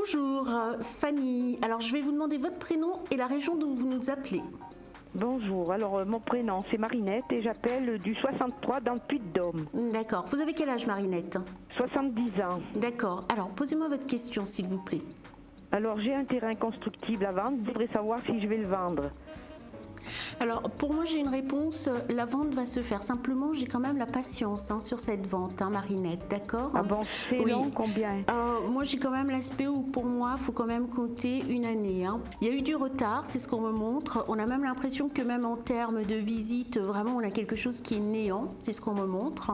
Bonjour, Fanny. Alors, je vais vous demander votre prénom et la région d'où vous nous appelez. Bonjour, alors mon prénom c'est Marinette et j'appelle du 63 dans le Puy-de-Dôme. D'accord. Vous avez quel âge, Marinette? 70 ans. D'accord. Alors, posez-moi votre question, s'il vous plaît. Alors j'ai un terrain constructible à vendre, je voudrais savoir si je vais le vendre. Alors, pour moi, j'ai une réponse. La vente va se faire. Simplement, j'ai quand même la patience sur cette vente, Marinette, d'accord? Ah bon, c'est Oui. long, combien? Moi, j'ai quand même l'aspect où, pour moi, il faut quand même compter une année. Il y a eu du retard, c'est ce qu'on me montre. On a même l'impression que même en termes de visite, vraiment, on a quelque chose qui est néant. C'est ce qu'on me montre.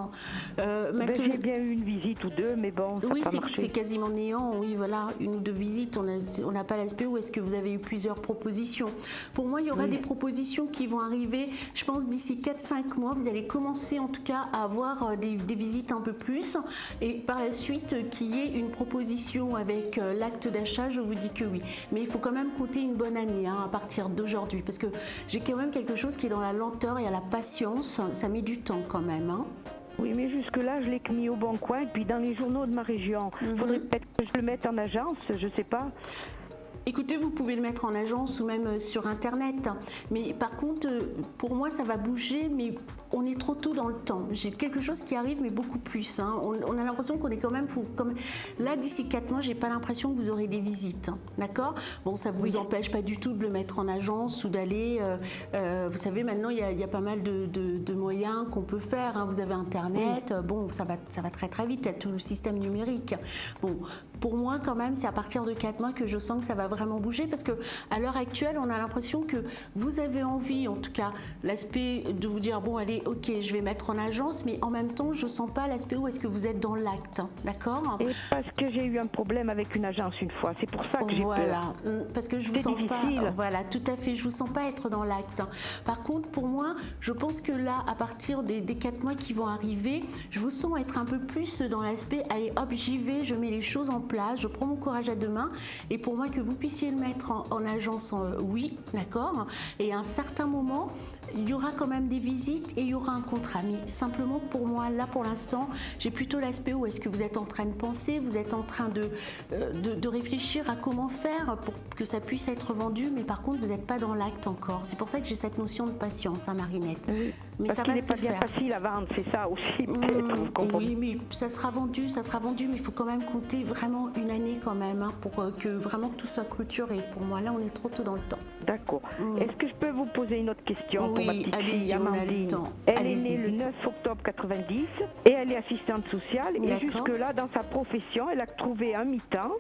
J'ai bien eu une visite ou deux, mais bon, ça n'a oui, pas marché. c'est quasiment néant. Oui, voilà, une ou deux visites. On n'a pas l'aspect où est-ce que vous avez eu plusieurs propositions. Pour moi, il y aura des propositions qui vont arriver, je pense, d'ici 4-5 mois. Vous allez commencer en tout cas à avoir des visites un peu plus. Et par la suite, qu'il y ait une proposition avec l'acte d'achat, je vous dis que oui. Mais il faut quand même compter une bonne année à partir d'aujourd'hui. Parce que j'ai quand même quelque chose qui est dans la lenteur et à la patience. Ça met du temps quand même. Oui, mais jusque-là, je l'ai mis au bon coin. Et puis dans les journaux de ma région, il faudrait peut-être que je le mette en agence, je ne sais pas. Écoutez, vous pouvez le mettre en agence ou même sur Internet. Mais par contre, pour moi, ça va bouger, mais on est trop tôt dans le temps. J'ai quelque chose qui arrive, mais beaucoup plus. On a l'impression qu'on est quand même... Là, d'ici 4 mois, j'ai pas l'impression que vous aurez des visites. D'accord? Bon, ça ne vous empêche pas du tout de le mettre en agence ou d'aller... vous savez, maintenant, il y a pas mal de moyens qu'on peut faire. Vous avez Internet. Bon, ça va très très vite. Il y a tout le système numérique. Bon, pour moi, quand même, c'est à partir de 4 mois que je sens que ça va vraiment bouger, parce que à l'heure actuelle, on a l'impression que vous avez envie, en tout cas, l'aspect de vous dire, bon, allez, ok, je vais mettre en agence, mais en même temps, je sens pas l'aspect où est-ce que vous êtes dans l'acte, d'accord? Et parce que j'ai eu un problème avec une agence une fois, c'est pour ça que j'ai peur. Parce que je vous sens pas, voilà, tout à fait, je vous sens pas être dans l'acte. Par contre, pour moi, je pense que là, à partir des 4 mois qui vont arriver, je vous sens être un peu plus dans l'aspect, allez, hop, j'y vais, je mets les choses en place, je prends mon courage à deux mains, et pour moi, que vous puissiez le mettre en agence, oui, d'accord. Et à un certain moment, il y aura quand même des visites et il y aura un contrat. Mais simplement, pour moi, là, pour l'instant, j'ai plutôt l'aspect où est-ce que vous êtes en train de penser, vous êtes en train de réfléchir à comment faire pour que ça puisse être vendu, mais par contre, vous n'êtes pas dans l'acte encore. C'est pour ça que j'ai cette notion de patience, Marinette. Oui. Mais parce ça qu'il va n'est se pas bien faire. facile à vendre, c'est ça aussi, peut-être, vous comprenez. Oui, mais ça sera vendu, mais il faut quand même compter vraiment une année quand même, pour que vraiment tout soit clôturé. Pour moi, là, on est trop tôt dans le temps. D'accord. Est-ce que je peux vous poser une autre question pour ma petite fille, Amandine? Elle est née le 9 octobre 90 et elle est assistante sociale. Et jusque-là, dans sa profession, elle a trouvé un mi-temps.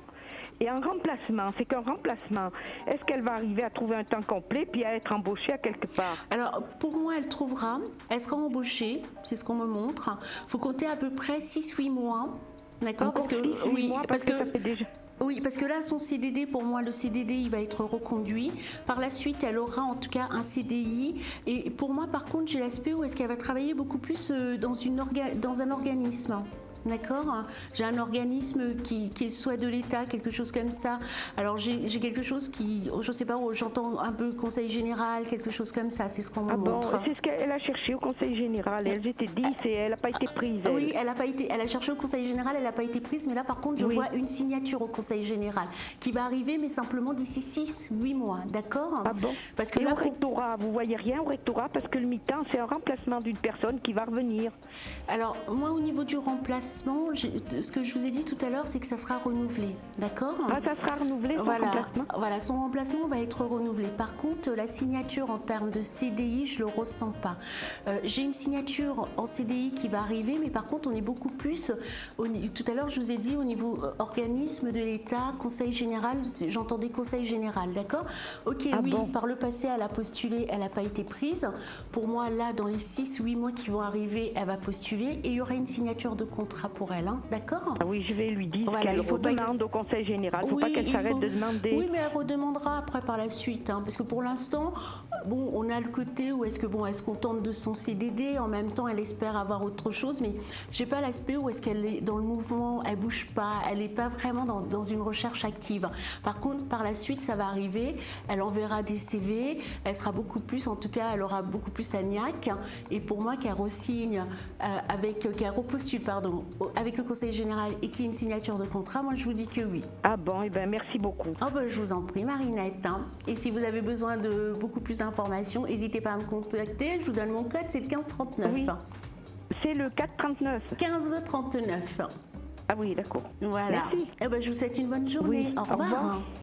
Et un remplacement, c'est qu'un remplacement. Est-ce qu'elle va arriver à trouver un temps complet puis à être embauchée à quelque part? Alors, pour moi, elle sera embauchée, c'est ce qu'on me montre. Il faut compter à peu près 6-8 mois. D'accord? Parce que, oui, parce que là, son CDD, pour moi, le CDD, il va être reconduit. Par la suite, elle aura en tout cas un CDI. Et pour moi, par contre, j'ai l'aspect où est-ce qu'elle va travailler beaucoup plus dans un organisme. D'accord? J'ai un organisme qui soit de l'État, quelque chose comme ça. Alors j'ai quelque chose qui, je ne sais pas, j'entends un peu conseil général, quelque chose comme ça, c'est ce qu'on me montre. Bon, c'est ce qu'elle a cherché au conseil général. Elles étaient 10 et elle n'a pas été prise. Oui, elle a cherché au conseil général, elle n'a pas été prise, mais là par contre je vois une signature au conseil général qui va arriver, mais simplement d'ici 6-8 mois, d'accord? Ah bon? Parce que et là, au rectorat, vous voyez rien au rectorat, parce que le mi-temps c'est un remplacement d'une personne qui va revenir. Alors moi, au niveau du remplacement, ce que je vous ai dit tout à l'heure, c'est que ça sera renouvelé, d'accord? Ah, ça sera renouvelé, son remplacement? Voilà, son remplacement va être renouvelé. Par contre, la signature en termes de CDI, je le ressens pas. J'ai une signature en CDI qui va arriver, mais par contre, on est beaucoup plus... Tout à l'heure, je vous ai dit au niveau organisme de l'État, conseil général, j'entendais conseil général, d'accord? Ok, oui, bon. Par le passé, elle a postulé, elle n'a pas été prise. Pour moi, là, dans les 6-8 mois qui vont arriver, elle va postuler et il y aura une signature de contrat pour elle, d'accord? Ah oui, je vais lui dire qu'elle redemande au conseil général. Il ne faut pas qu'elle s'arrête de demander. Oui, mais elle redemandera après par la suite, parce que pour l'instant, bon, on a le côté où est-ce se contente de son CDD, en même temps elle espère avoir autre chose, mais j'ai pas l'aspect où est-ce qu'elle est dans le mouvement, elle bouge pas, elle n'est pas vraiment dans une recherche active. Par contre, par la suite, ça va arriver, elle enverra des CV, elle sera beaucoup plus, en tout cas, elle aura beaucoup plus à niaque, et pour moi qu'elle re-signe qu'elle repostule, pardon, avec le conseil général et qu'il y ait une signature de contrat, moi je vous dis que oui. Ah bon, eh ben merci beaucoup. Oh ben, je vous en prie Marinette. Et si vous avez besoin de beaucoup plus d'informations, n'hésitez pas à me contacter. Je vous donne mon code, c'est le 1539. Oui, c'est le 439. 1539. Ah oui, d'accord. Voilà. Merci. Eh ben, je vous souhaite une bonne journée. Oui, Au revoir.